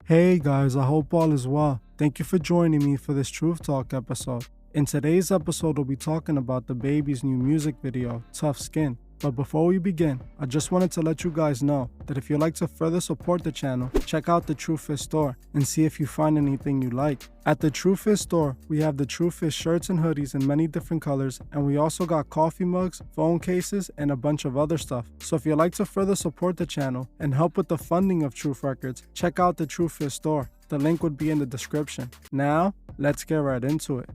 Hey guys, I hope all is well. Thank you for joining me for this Truth Talk episode. In today's episode, we'll be talking about DaBaby's new music video, Tough Skin. But before we begin, I just wanted to let you guys know that if you'd like to further support the channel, check out the Truth store and see if you find anything you like. At the Truth store, we have the Truth shirts and hoodies in many different colors, and we also got coffee mugs, phone cases, and a bunch of other stuff. So if you'd like to further support the channel and help with the funding of Truth Records, check out the Truth store. The link would be in the description. Now, let's get right into it.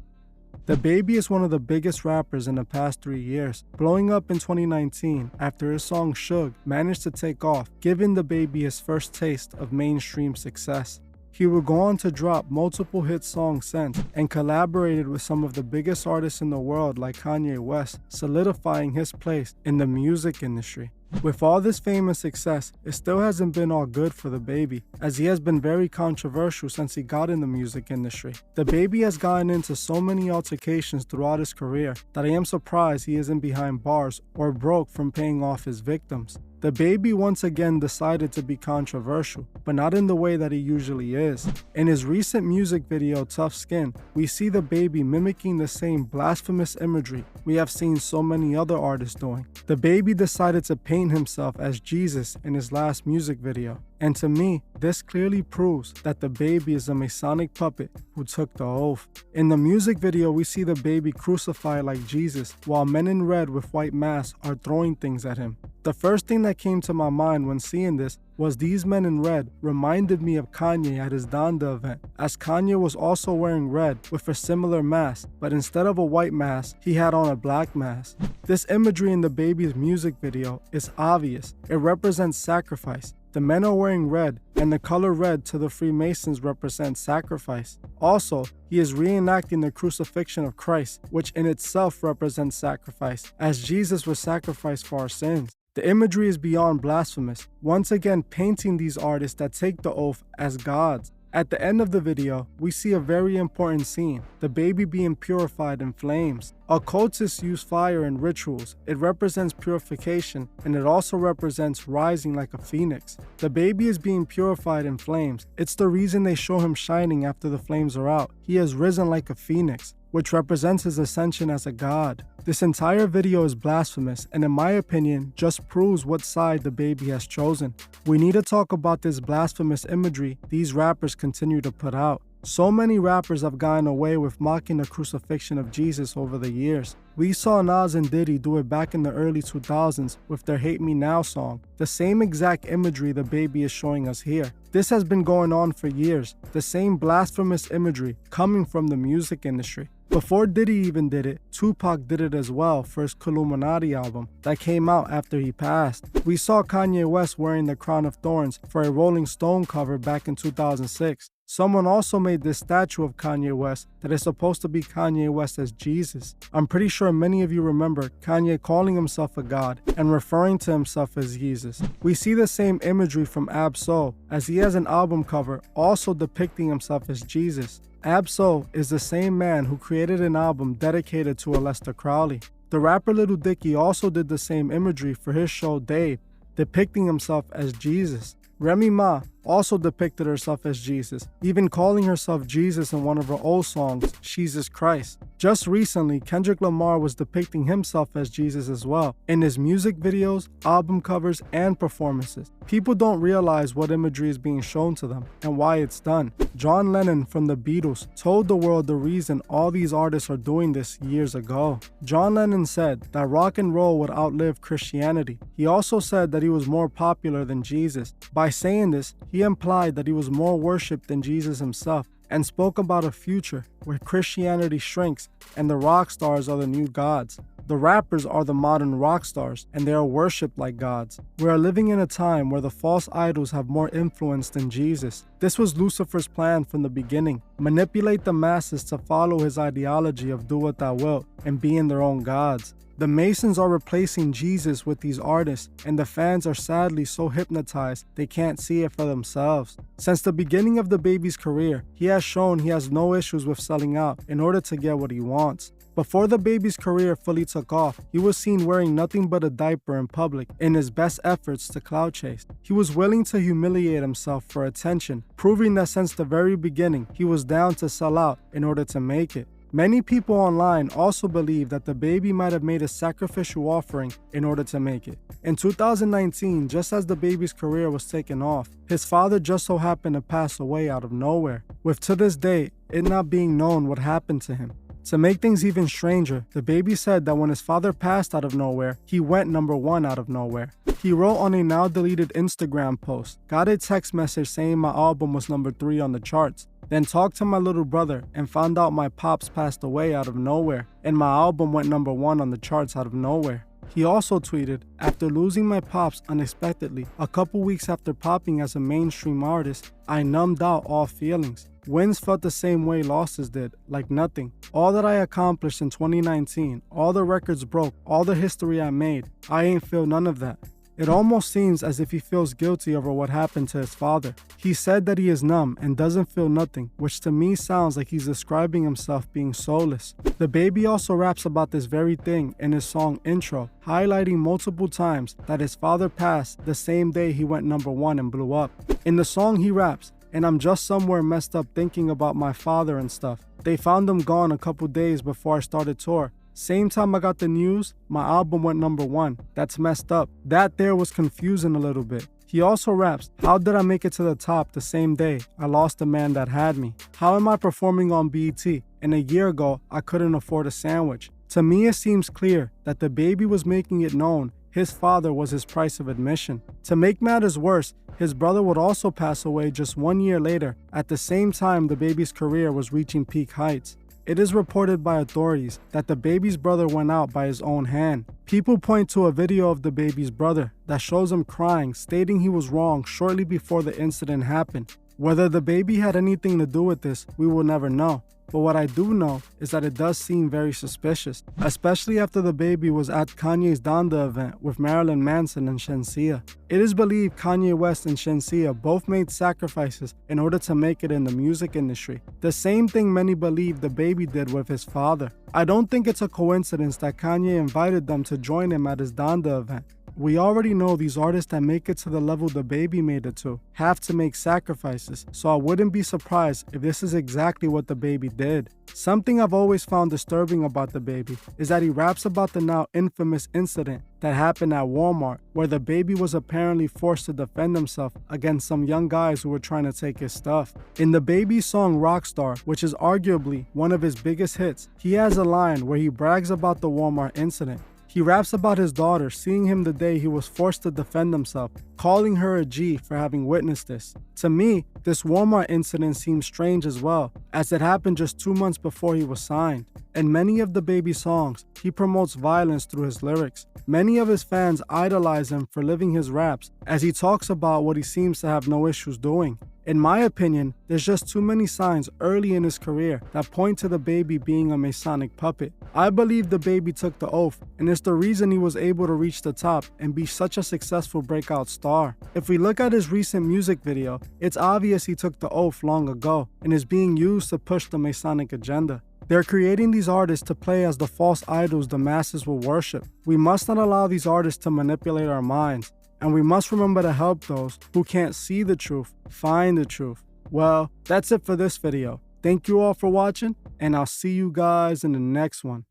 DaBaby is one of the biggest rappers in the past 3 years, blowing up in 2019 after his song Suge managed to take off, giving DaBaby his first taste of mainstream success. He would go on to drop multiple hit songs since and collaborated with some of the biggest artists in the world like Kanye West, solidifying his place in the music industry. With all this fame and success, it still hasn't been all good for DaBaby, as he has been very controversial since he got in the music industry. DaBaby has gotten into so many altercations throughout his career that I am surprised he isn't behind bars or broke from paying off his victims. DaBaby once again decided to be controversial, but not in the way that he usually is. In his recent music video, Tough Skin, we see DaBaby mimicking the same blasphemous imagery we have seen so many other artists doing. DaBaby decided to paint himself as Jesus in his last music video. And to me, this clearly proves that DaBaby is a Masonic puppet who took the oath. In the music video, we see DaBaby crucified like Jesus, while men in red with white masks are throwing things at him. The first thing that came to my mind when seeing this was these men in red reminded me of Kanye at his Donda event, as Kanye was also wearing red with a similar mask, but instead of a white mask, he had on a black mask. This imagery in DaBaby's music video is obvious. It represents sacrifice. The men are wearing red, and the color red to the Freemasons represents sacrifice. Also, he is reenacting the crucifixion of Christ, which in itself represents sacrifice, as Jesus was sacrificed for our sins. The imagery is beyond blasphemous, once again painting these artists that take the oath as gods. At the end of the video, we see a very important scene, DaBaby being purified in flames. Occultists use fire in rituals. It represents purification, and it also represents rising like a phoenix. DaBaby is being purified in flames. It's the reason they show him shining after the flames are out. He has risen like a phoenix, which represents his ascension as a god. This entire video is blasphemous, and in my opinion, just proves what side DaBaby has chosen. We need to talk about this blasphemous imagery these rappers continue to put out. So many rappers have gotten away with mocking the crucifixion of Jesus over the years. We saw Nas and Diddy do it back in the early 2000s with their Hate Me Now song, the same exact imagery DaBaby is showing us here. This has been going on for years, the same blasphemous imagery coming from the music industry. Before Diddy even did it, Tupac did it as well for his Illuminati album that came out after he passed. We saw Kanye West wearing the crown of thorns for a Rolling Stone cover back in 2006. Someone also made this statue of Kanye West that is supposed to be Kanye West as Jesus. I'm pretty sure many of you remember Kanye calling himself a god and referring to himself as Jesus. We see the same imagery from Ab-Soul, as he has an album cover also depicting himself as Jesus. Ab-Soul is the same man who created an album dedicated to Aleister Crowley. The rapper Lil Dicky also did the same imagery for his show Dave, depicting himself as Jesus. Remy Ma also depicted herself as Jesus, even calling herself Jesus in one of her old songs, Jesus Christ. Just recently, Kendrick Lamar was depicting himself as Jesus as well, in his music videos, album covers, and performances. People don't realize what imagery is being shown to them and why it's done. John Lennon from the Beatles told the world the reason all these artists are doing this years ago. John Lennon said that rock and roll would outlive Christianity. He also said that he was more popular than Jesus. By saying this, he implied that he was more worshipped than Jesus himself, and spoke about a future where Christianity shrinks and the rock stars are the new gods. The rappers are the modern rock stars, and they are worshipped like gods. We are living in a time where the false idols have more influence than Jesus. This was Lucifer's plan from the beginning: manipulate the masses to follow his ideology of do what thou wilt and being their own gods. The Masons are replacing Jesus with these artists, and the fans are sadly so hypnotized they can't see it for themselves. Since the beginning of DaBaby's career, he has shown he has no issues with selling out in order to get what he wants. Before DaBaby's career fully took off, he was seen wearing nothing but a diaper in public in his best efforts to clout chase. He was willing to humiliate himself for attention, proving that since the very beginning, he was down to sell out in order to make it. Many people online also believe that DaBaby might have made a sacrificial offering in order to make it. In 2019, just as DaBaby's career was taking off, his father just so happened to pass away out of nowhere, with to this day, it not being known what happened to him. To make things even stranger, DaBaby said that when his father passed out of nowhere, he went #1 out of nowhere. He wrote on a now deleted Instagram post, got a text message saying my album was #3 on the charts, then talked to my little brother and found out my pops passed away out of nowhere, and my album went #1 on the charts out of nowhere. He also tweeted, after losing my pops unexpectedly, a couple weeks after popping as a mainstream artist, I numbed out all feelings. Wins felt the same way losses did, like nothing. All that I accomplished in 2019, all the records broke, all the history I made, I ain't feel none of that. It almost seems as if he feels guilty over what happened to his father. He said that he is numb and doesn't feel nothing, which to me sounds like he's describing himself being soulless. DaBaby also raps about this very thing in his song Intro, highlighting multiple times that his father passed the same day he went #1 and blew up. In the song he raps, and I'm just somewhere messed up thinking about my father and stuff. They found him gone a couple days before I started tour. Same time I got the news, my album went #1. That's messed up. That there was confusing a little bit. He also raps, how did I make it to the top the same day I lost the man that had me? How am I performing on BET? And a year ago, I couldn't afford a sandwich. To me, it seems clear that DaBaby was making it known his father was his price of admission. To make matters worse, his brother would also pass away just 1 year later, at the same time DaBaby's career was reaching peak heights. It is reported by authorities that DaBaby's brother went out by his own hand. People point to a video of DaBaby's brother that shows him crying, stating he was wrong shortly before the incident happened. Whether DaBaby had anything to do with this, we will never know. But what I do know is that it does seem very suspicious, especially after DaBaby was at Kanye's Donda event with Marilyn Manson and Shenseea. It is believed Kanye West and Shenseea both made sacrifices in order to make it in the music industry. The same thing many believe DaBaby did with his father. I don't think it's a coincidence that Kanye invited them to join him at his Donda event. We already know these artists that make it to the level DaBaby made it to have to make sacrifices, so I wouldn't be surprised if this is exactly what DaBaby did. Something I've always found disturbing about DaBaby is that he raps about the now infamous incident that happened at Walmart, where DaBaby was apparently forced to defend himself against some young guys who were trying to take his stuff. In DaBaby's song Rockstar, which is arguably one of his biggest hits, he has a line where he brags about the Walmart incident. He raps about his daughter seeing him the day he was forced to defend himself, calling her a G for having witnessed this. To me, this Walmart incident seems strange as well, as it happened just 2 months before he was signed. In many of DaBaby's songs, he promotes violence through his lyrics. Many of his fans idolize him for living his raps, as he talks about what he seems to have no issues doing. In my opinion, there's just too many signs early in his career that point to DaBaby being a Masonic puppet. I believe DaBaby took the oath, and it's the reason he was able to reach the top and be such a successful breakout star. If we look at his recent music video, it's obvious he took the oath long ago and is being used to push the Masonic agenda. They're creating these artists to play as the false idols the masses will worship. We must not allow these artists to manipulate our minds. And we must remember to help those who can't see the truth find the truth. Well, that's it for this video. Thank you all for watching, and I'll see you guys in the next one.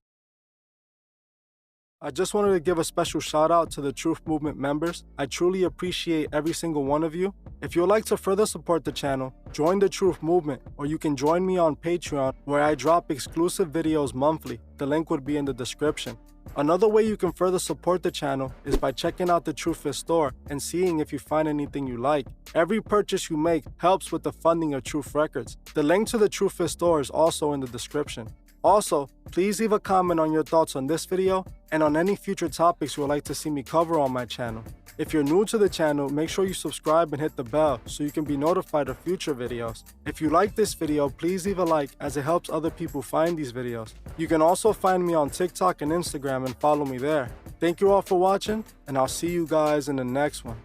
I just wanted to give a special shout out to the Truth Movement members. I truly appreciate every single one of you. If you would like to further support the channel, join the Truth Movement, or you can join me on Patreon, where I drop exclusive videos monthly. The link would be in the description. Another way you can further support the channel is by checking out the Truth store and seeing if you find anything you like. Every purchase you make helps with the funding of Truth Records. The link to the Truth store is also in the description. Also, please leave a comment on your thoughts on this video and on any future topics you would like to see me cover on my channel. If you're new to the channel, make sure you subscribe and hit the bell so you can be notified of future videos. If you like this video, please leave a like, as it helps other people find these videos. You can also find me on TikTok and Instagram and follow me there. Thank you all for watching, and I'll see you guys in the next one.